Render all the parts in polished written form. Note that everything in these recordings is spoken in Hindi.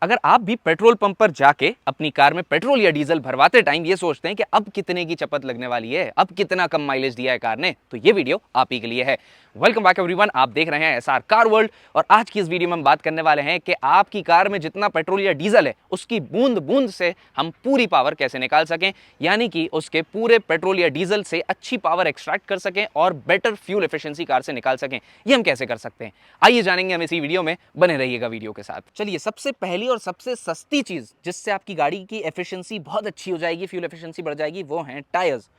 अगर आप भी पेट्रोल पंप पर जाके अपनी कार में पेट्रोल या डीजल भरवाते टाइम ये सोचते हैं कि अब कितने की चपत लगने वाली है, अब कितना कम माइलेज दिया है कार ने, तो ये वीडियो आप ही के लिए है। वेलकम बैक एवरीवन, आप देख रहे हैं एसआर कार वर्ल्ड और आज की इस वीडियो में हम बात करने वाले हैं कि आपकी कार में जितना पेट्रोल या डीजल है उसकी बूंद बूंद से हम पूरी पावर कैसे निकाल सकें, यानी कि उसके पूरे पेट्रोल या डीजल से अच्छी पावर एक्सट्रैक्ट कर सकें और बेटर फ्यूल एफिशिएंसी कार से निकाल सकें। ये हम कैसे कर सकते हैं, आइए जानेंगे हम इसी वीडियो में, बने रहिएगा वीडियो के साथ। चलिए, सबसे पहली और सबसे सस्ती चीज जिससे आपकी गाड़ी की एफिशिएंसी बहुत अच्छी हो जाएगी, फ्यूल एफिशिएंसी बढ़ जाएगी, वो है टायर्स।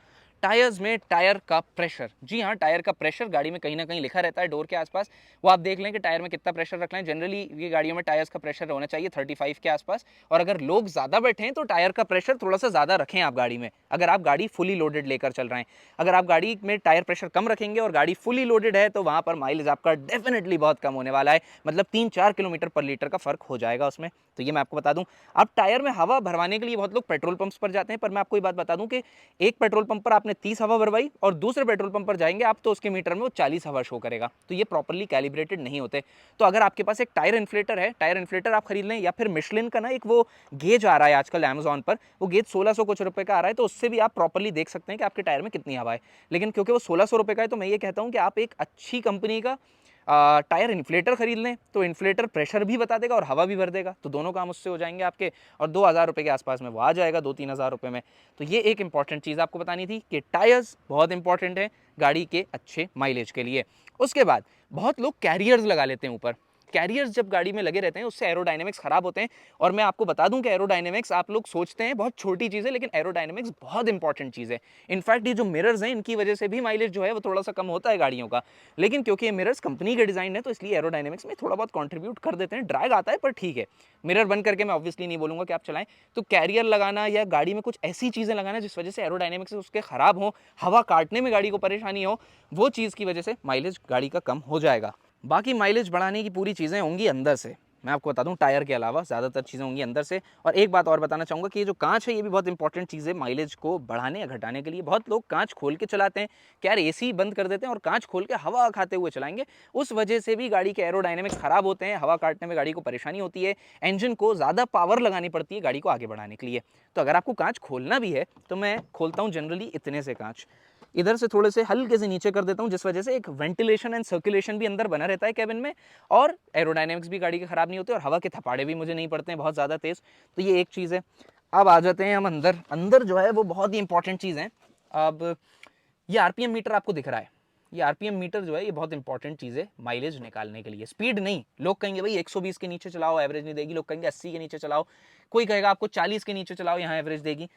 टायर्स में टायर का प्रेशर, जी हाँ, टायर का प्रेशर गाड़ी में कहीं ना कहीं लिखा रहता है डोर के आसपास। वो आप देख लें कि टायर में कितना प्रेशर रखना है। जनरली ये गाड़ियों में टायर्स का प्रेशर होना चाहिए 35 के आसपास, और अगर लोग ज़्यादा बैठे हैं तो टायर का प्रेशर थोड़ा सा ज़्यादा रखें आप गाड़ी में, अगर आप गाड़ी फुली लोडेड लेकर चल रहे हैं। अगर आप गाड़ी में टायर प्रेशर कम रखेंगे और गाड़ी फुली लोडेड है तो वहाँ पर माइलेज आपका डेफिनेटली बहुत कम होने वाला है, मतलब 3-4 किलोमीटर पर लीटर का फर्क हो जाएगा उसमें। तो ये मैं आपको बता दूं। आप टायर में हवा भरवाने के लिए बहुत लोग पेट्रोल पंप्स पर जाते हैं, पर मैं आपको ये बात बता दूं कि एक पेट्रोल पंप पर आपने 30 हवा भरवाई और दूसरे पेट्रोल पंप पर जाएंगे आप तो उसके मीटर में वो 40 हवा शो करेगा, तो ये प्रॉपर्ली कैलिब्रेटेड नहीं होते। तो अगर आपके पास एक टायर इन्फ्लेटर है, टायर इन्फ्लेटर आप खरीद लें, या फिर मिशलिन का ना एक वो गेज आ रहा है आजकल अमेजॉन पर, वो गेज 1600 कुछ रुपए का आ रहा है, तो उससे भी आप प्रॉपर्ली देख सकते हैं कि आपके टायर में कितनी हवा है। लेकिन क्योंकि वो 1600 रुपए का है तो मैं ये कहता हूं कि आप एक अच्छी कंपनी का टायर इन्फ्लेटर खरीद लें, तो इन्फ्लेटर प्रेशर भी बता देगा और हवा भी भर देगा, तो दोनों काम उससे हो जाएंगे आपके, और 2000 रुपये के आसपास में वो आ जाएगा, 2-3 हज़ार रुपये में। तो ये एक इंपॉर्टेंट चीज़ आपको बतानी थी कि टायर्स बहुत इंपॉर्टेंट है गाड़ी के अच्छे माइलेज के लिए। उसके बाद बहुत लोग कैरियर्स लगा लेते हैं ऊपर। कैरियर्स जब गाड़ी में लगे रहते हैं उससे एरोडायनेमिक्स खराब होते हैं, और मैं आपको बता दूं कि एरोडायनेमिक्स आप लोग सोचते हैं बहुत छोटी चीज़ है, लेकिन एरोडायनेमिक्स बहुत इंपॉर्टेंट चीज़ है। इनफैक्ट ये जो मिरर्स हैं इनकी वजह से भी माइलेज जो है वो थोड़ा सा कम होता है गाड़ियों का, लेकिन क्योंकि ये मिरर्स कंपनी के डिज़ाइन है तो इसलिए एरोडायनेमिक्स में थोड़ा बहुत कंट्रीब्यूट कर देते हैं। ड्रैग आता है पर ठीक है, मिरर बंद करके मैं ऑब्वियसली नहीं बोलूँगा कि आप चलाएं। तो कैरियर लगाना या गाड़ी में कुछ ऐसी चीज़ें लगाना जिस वजह से एरोडायनेमिक्स उसके ख़राब हो, हवा काटने में गाड़ी को परेशानी हो, वो चीज़ की वजह से माइलेज गाड़ी का कम हो जाएगा। बाकी माइलेज बढ़ाने की पूरी चीज़ें होंगी अंदर से, मैं आपको बता दूं, टायर के अलावा ज़्यादातर चीज़ें होंगी अंदर से। और एक बात और बताना चाहूँगा कि ये जो कांच है ये भी बहुत इंपॉर्टेंट चीज़ है माइलेज को बढ़ाने या घटाने के लिए। बहुत लोग कांच खोल के चलाते हैं, क्या यार एसी बंद कर देते हैं और कांच खोल के हवा खाते हुए चलाएंगे, उस वजह से भी गाड़ी के एरोडायनेमिक्स खराब होते हैं, हवा काटने में गाड़ी को परेशानी होती है, इंजन को ज़्यादा पावर लगानी पड़ती है गाड़ी को आगे बढ़ाने के लिए। तो अगर आपको कांच खोलना भी है तो मैं खोलता हूँ जनरली इतने से कांच, इधर से थोड़े से हल्के से नीचे कर देता हूँ, जिस वजह से एक वेंटिलेशन एंड सर्कुलेशन भी अंदर बना रहता है कैबिन में, और एरोडायनेमिक्स भी गाड़ी के खराब नहीं होते और हवा के थपाड़े भी मुझे नहीं पड़ते हैं बहुत ज़्यादा तेज़। तो ये एक चीज़ है। अब आ जाते हैं हम अंदर। अंदर जो है वो बहुत ही इंपॉर्टेंट चीज़ है। अब ये आरपीएम मीटर आपको दिख रहा है, ये आरपीएम मीटर जो है ये बहुत इंपॉर्टेंट चीज़ है माइलेज निकालने के लिए। स्पीड नहीं, लोग कहेंगे भाई 120 के नीचे चलाओ एवरेज नहीं देगी, लोग कहेंगे 80 के नीचे चलाओ, कोई कहेगा आपको 40 के नीचे चलाओ यहाँ एवरेज देगी।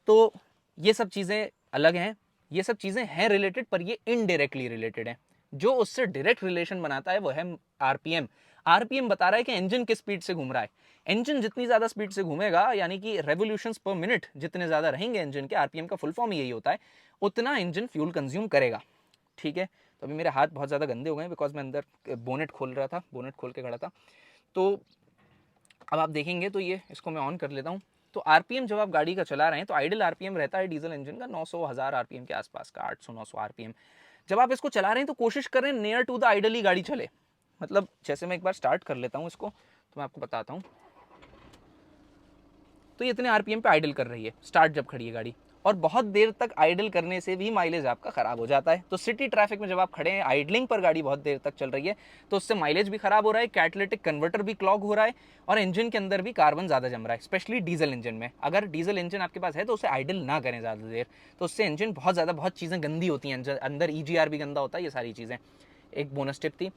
तो ये सब चीज़ें अलग हैं, ये सब चीज़ें हैं रिलेटेड, पर ये इनडायरेक्टली रिलेटेड है। जो उससे डायरेक्ट रिलेशन बनाता है वो है आरपीएम। आरपीएम बता रहा है कि इंजन किस स्पीड से घूम रहा है। इंजन जितनी ज़्यादा स्पीड से घूमेगा, यानी कि रेवोल्यूशंस पर मिनट जितने ज़्यादा रहेंगे इंजन के, आरपीएम का फुल फॉर्म यही होता है, उतना इंजन फ्यूल कंज्यूम करेगा। ठीक है, तो अभी मेरे हाथ बहुत ज़्यादा गंदे हो गए बिकॉज मैं अंदर बोनेट खोल रहा था, बोनेट खोल के खड़ा था। तो अब आप देखेंगे तो ये इसको मैं ऑन कर लेता हूँ। तो आरपीएम जब आप गाड़ी का चला रहे हैं तो आइडल आरपीएम रहता है डीजल इंजन का 900-1000 आरपीएम के आसपास का, 800-900 आरपीएम। जब आप इसको चला रहे हैं तो कोशिश करें नियर टू द आइडल ही गाड़ी चले। मतलब जैसे मैं एक बार स्टार्ट कर लेता हूँ इसको तो मैं आपको बताता हूँ। तो ये इतने आरपीएम पे आइडल कर रही है स्टार्ट जब खड़ी है गाड़ी, और बहुत देर तक आइडल करने से भी माइलेज आपका खराब हो जाता है। तो सिटी ट्रैफिक में जब आप खड़े हैं आइडलिंग पर, गाड़ी बहुत देर तक चल रही है, तो उससे माइलेज भी खराब हो रहा है, कैटालिटिक कन्वर्टर भी क्लॉग हो रहा है, और इंजन के अंदर भी कार्बन ज़्यादा जम रहा है, स्पेशली डीजल इंजन में। अगर डीजल इंजन आपके पास है तो उसे आइडल ना करें ज़्यादा देर, तो उससे इंजन बहुत चीज़ें गंदी होती हैं, अंदर ईजीआर भी गंदा होता है, ये सारी चीज़ें। एक बोनस टिप थी।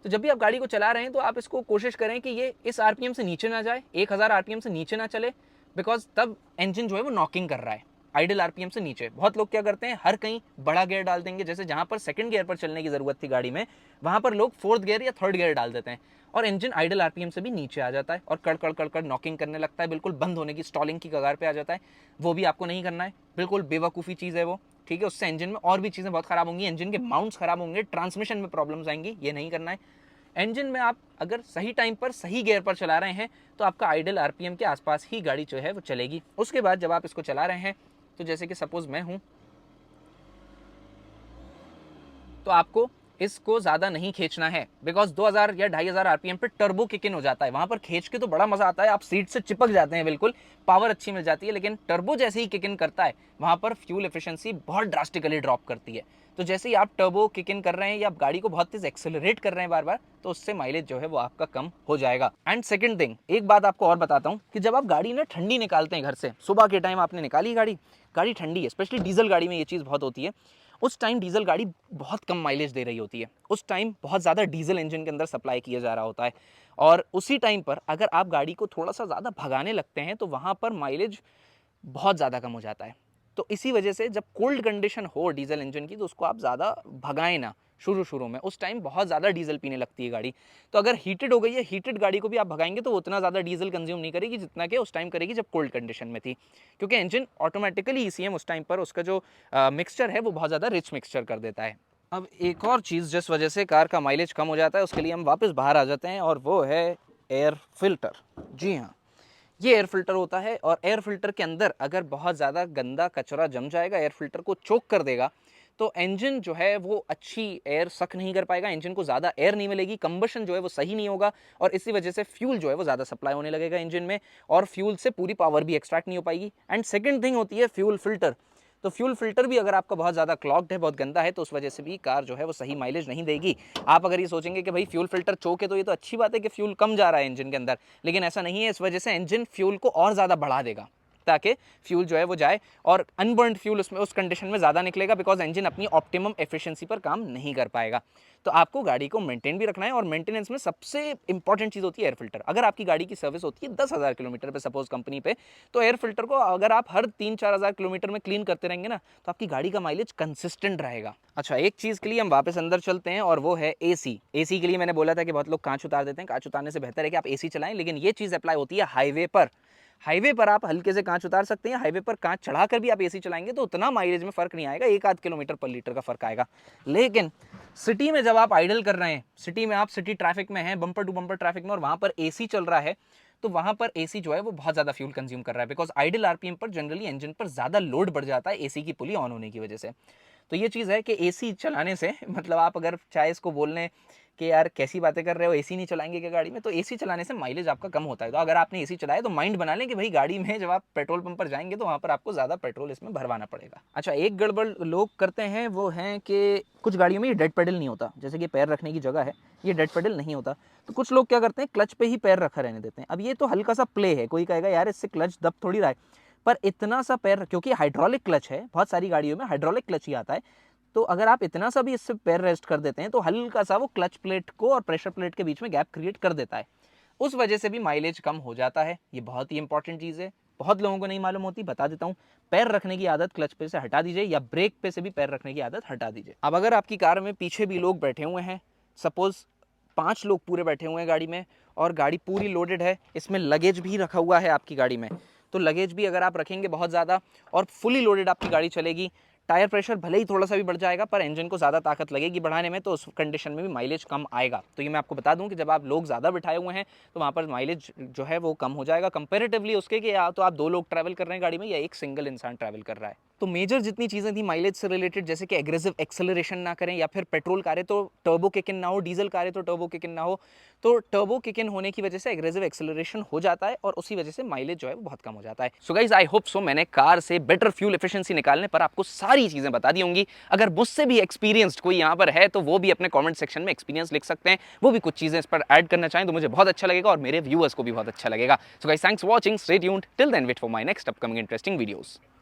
तो जब भी आप गाड़ी को चला रहे हैं तो आप इसको कोशिश करें कि ये इस आरपीएम से नीचे ना जाए, 1000 आरपीएम से नीचे ना चले, बिकॉज तब इंजन जो है वो नॉकिंग कर रहा है आइडल आरपीएम से नीचे। बहुत लोग क्या करते हैं, हर कहीं बड़ा गियर डाल देंगे, जैसे जहां पर सेकंड गियर पर चलने की जरूरत थी गाड़ी में, वहां पर लोग फोर्थ गियर या थर्ड गियर डाल देते हैं, और इंजन आइडल आरपीएम से भी नीचे आ जाता है और कड़ कड़ कड़ नॉकिंग करने लगता है, बिल्कुल बंद होने की, स्टॉलिंग की कगार पे आ जाता है। वो भी आपको नहीं करना है, बिल्कुल बेवकूफ़ी चीज़ है वो। ठीक है, उससे इंजन में और भी चीज़ें बहुत खराब होंगी, इंजन के माउंट्स खराब होंगे, ट्रांसमिशन में प्रॉब्लम्स आएंगी, ये नहीं करना है। इंजन में आप अगर सही टाइम पर सही गियर पर चला रहे हैं तो आपका आइडल आरपीएम के आसपास ही गाड़ी जो है वो चलेगी। उसके बाद जब आप इसको चला रहे हैं, तो जैसे कि सपोज मैं हूं, तो आपको इसको ज़्यादा नहीं खींचना है, बिकॉज 2000 या 2500 आरपीएम पे टर्बो किक इन हो जाता है। वहाँ पर खींच के तो बड़ा मज़ा आता है, आप सीट से चिपक जाते हैं, बिल्कुल पावर अच्छी मिल जाती है, लेकिन टर्बो जैसे ही किक इन करता है वहाँ पर फ्यूल एफिशिएंसी बहुत ड्रास्टिकली ड्रॉप करती है। तो जैसे ही आप टर्बो किक इन कर रहे हैं या आप गाड़ी को बहुत तेज एक्सेलरेट कर रहे हैं बार बार, तो उससे माइलेज जो है वो आपका कम हो जाएगा। एंड सेकंड थिंग, एक बात आपको और बताता हूँ कि जब आप गाड़ी ना ठंडी निकालते हैं घर से, सुबह के टाइम आपने निकाली गाड़ी, गाड़ी ठंडी है, स्पेशली डीजल गाड़ी में ये चीज़ बहुत होती है, उस टाइम डीजल गाड़ी बहुत कम माइलेज दे रही होती है, उस टाइम बहुत ज़्यादा डीजल इंजन के अंदर सप्लाई किया जा रहा होता है, और उसी टाइम पर अगर आप गाड़ी को थोड़ा सा ज़्यादा भगाने लगते हैं तो वहाँ पर माइलेज बहुत ज़्यादा कम हो जाता है। तो इसी वजह से जब कोल्ड कंडीशन हो डीजल इंजन की तो उसको आप ज़्यादा भगाएं ना शुरू में, उस टाइम बहुत ज़्यादा डीजल पीने लगती है गाड़ी। तो अगर हीटेड हो गई है, हीटेड गाड़ी को भी आप भगाएंगे तो वो उतना ज़्यादा डीजल कंज्यूम नहीं करेगी जितना कि उस टाइम करेगी जब कोल्ड कंडीशन में थी, क्योंकि इंजन ऑटोमेटिकली ईसीएम उस टाइम पर उसका जो मिक्सचर है वो बहुत ज़्यादा रिच मिक्सचर कर देता है। अब एक और चीज़ जिस वजह से कार का माइलेज कम हो जाता है उसके लिए हम वापस बाहर आ जाते हैं, और वो है एयर फिल्टर। जी हाँ, ये एयर फिल्टर होता है, और एयर फिल्टर के अंदर अगर बहुत ज़्यादा गंदा कचरा जम जाएगा, एयर फिल्टर को चोक कर देगा, तो इंजन जो है वो अच्छी एयर सक नहीं कर पाएगा, इंजन को ज़्यादा एयर नहीं मिलेगी, कंबशन जो है वो सही नहीं होगा, और इसी वजह से फ्यूल जो है वो ज़्यादा सप्लाई होने लगेगा इंजन में, और फ्यूल से पूरी पावर भी एक्सट्रैक्ट नहीं हो पाएगी। एंड सेकेंड थिंग होती है फ्यूल फिल्टर। तो फ्यूल फिल्टर भी अगर आपका बहुत ज़्यादा क्लॉग्ड है, बहुत गंदा है, तो उस वजह से भी कार जो है वो सही माइलेज नहीं देगी। आप अगर ये सोचेंगे कि भाई फ्यूल फिल्टर चोक है तो ये तो अच्छी बात है कि फ्यूल कम जा रहा है इंजन के अंदर, लेकिन ऐसा नहीं है। इस वजह से इंजन फ्यूल को और ज़्यादा बढ़ा देगा ताकि फ्यूल जो है वो जाए, और अनबर्न्ड फ्यूल उसमें उस कंडीशन में ज़्यादा निकलेगा, बिकॉज इंजन अपनी ऑप्टिमम एफिशिएंसी पर काम नहीं कर पाएगा। तो आपको गाड़ी को मेंटेन भी रखना है, और मेंटेनेंस में सबसे इंपॉर्टेंट चीज़ होती है एयर फिल्टर। अगर आपकी गाड़ी की सर्विस होती है 10,000 किलोमीटर पे सपोज कंपनी पे, तो एयर फिल्टर को अगर आप हर 3-4 हज़ार किलोमीटर में क्लीन करते रहेंगे ना, तो आपकी गाड़ी का माइलेज कंसिस्टेंट रहेगा। अच्छा, एक चीज़ के लिए हम वापस अंदर चलते हैं, और वो है एसी। एसी के लिए मैंने बोला था कि बहुत लोग कांच उतार देते हैं, कांच उतारने से बेहतर है कि आप एसी चलाएं, लेकिन ये चीज़ अप्लाई होती है हाईवे पर। हाईवे पर आप हल्के से कांच उतार सकते हैं, हाईवे पर कांच चढ़ाकर भी आप एसी चलाएंगे तो उतना माइलेज में फर्क नहीं आएगा, 1-8 किलोमीटर पर लीटर का फर्क आएगा। लेकिन सिटी में जब आप आइडल कर रहे हैं, सिटी में आप सिटी ट्रैफिक में हैं, बम्पर टू बम्पर ट्रैफिक में, और वहां पर एसी चल रहा है, तो वहां पर एसी जो है वो बहुत ज्यादा फ्यूल कंज्यूम कर रहा है, बिकॉज आइडल आरपीएम पर जनरली इंजन पर ज्यादा लोड बढ़ जाता है एसी की पुली ऑन होने की वजह से। तो ये चीज़ है कि एसी चलाने से, मतलब आप अगर चाहे इसको बोल लें कि यार कैसी बातें कर रहे हो, एसी नहीं चलाएंगे क्या गाड़ी में, तो एसी चलाने से माइलेज आपका कम होता है। तो अगर आपने एसी चलाया तो माइंड बना लें कि भाई गाड़ी में जब आप पेट्रोल पंप पर जाएंगे तो वहाँ पर आपको ज़्यादा पेट्रोल इसमें भरवाना पड़ेगा। अच्छा, एक गड़बड़ लोग करते हैं वो है कि कुछ गाड़ियों में ये डेड पेडल नहीं होता, जैसे कि पैर रखने की जगह है, ये डेड पेडल नहीं होता, तो कुछ लोग क्या करते हैं क्लच पे ही पैर रखा रहने देते हैं। अब ये तो हल्का सा प्ले है, कोई कहेगा यार इससे क्लच दब थोड़ी रहा है, पर इतना सा पैर, क्योंकि हाइड्रोलिक क्लच है, बहुत सारी गाड़ियों में हाइड्रोलिक क्लच ही आता है, तो अगर आप इतना सा भी इससे पैर रेस्ट कर देते हैं तो हल्का सा वो क्लच प्लेट को और प्रेशर प्लेट के बीच में गैप क्रिएट कर देता है, उस वजह से भी माइलेज कम हो जाता है। ये बहुत ही इंपॉर्टेंट चीज़ है, बहुत लोगों को नहीं मालूम होती, बता देता हूँ। पैर रखने की आदत क्लच पे से हटा दीजिए, या ब्रेक पे से भी पैर रखने की आदत हटा दीजिए। अब अगर आपकी कार में पीछे भी लोग बैठे हुए हैं, सपोज 5 लोग पूरे बैठे हुए हैं गाड़ी में, और गाड़ी पूरी लोडेड है, इसमें लगेज भी रखा हुआ है आपकी गाड़ी में, तो लगेज भी अगर आप रखेंगे बहुत ज़्यादा और फुली लोडेड आपकी गाड़ी चलेगी, टायर प्रेशर भले ही थोड़ा सा भी बढ़ जाएगा पर इंजन को ज़्यादा ताकत लगेगी बढ़ाने में, तो उस कंडीशन में भी माइलेज कम आएगा। तो ये मैं आपको बता दूं कि जब आप लोग ज़्यादा बिठाए हुए हैं तो वहाँ पर माइलेज जो है वो कम हो जाएगा कंपेरेटिवली उसके, कि या तो आप 2 लोग ट्रैवल कर रहे हैं गाड़ी में या एक सिंगल इंसान ट्रैवल कर रहा है। तो मेजर जितनी चीज़ें थी माइलेज से रिलेटेड, जैसे कि एग्रेसिव एक्सेलरेशन ना करें, या फिर पेट्रोल कारें तो टर्बो किक इन ना हो, डीजल कारें तो टर्बो किक इन ना हो, तो टर्बो किक इन होने की वजह से एग्रेसिव एक्सेलरेशन हो जाता है और उसी वजह से माइलेज जो है वो बहुत कम हो जाता है। So guys, I hope so मैंने कार से बेटर फ्यूल एफिशिएंसी निकालने पर आपको सारी चीजें बता दी होंगी। अगर मुझसे भी एक्सपीरियंस्ड कोई यहाँ पर है तो वो भी अपने कमेंट सेक्शन में एक्सपीरियंस लिख सकते हैं, वो भी कुछ चीजें इस पर ऐड करना चाहें तो मुझे बहुत अच्छा लगेगा और मेरे व्यूअर्स को भी बहुत अच्छा लगेगा। So guys, thanks for watching, stay tuned, till then wait for my next upcoming interesting videos.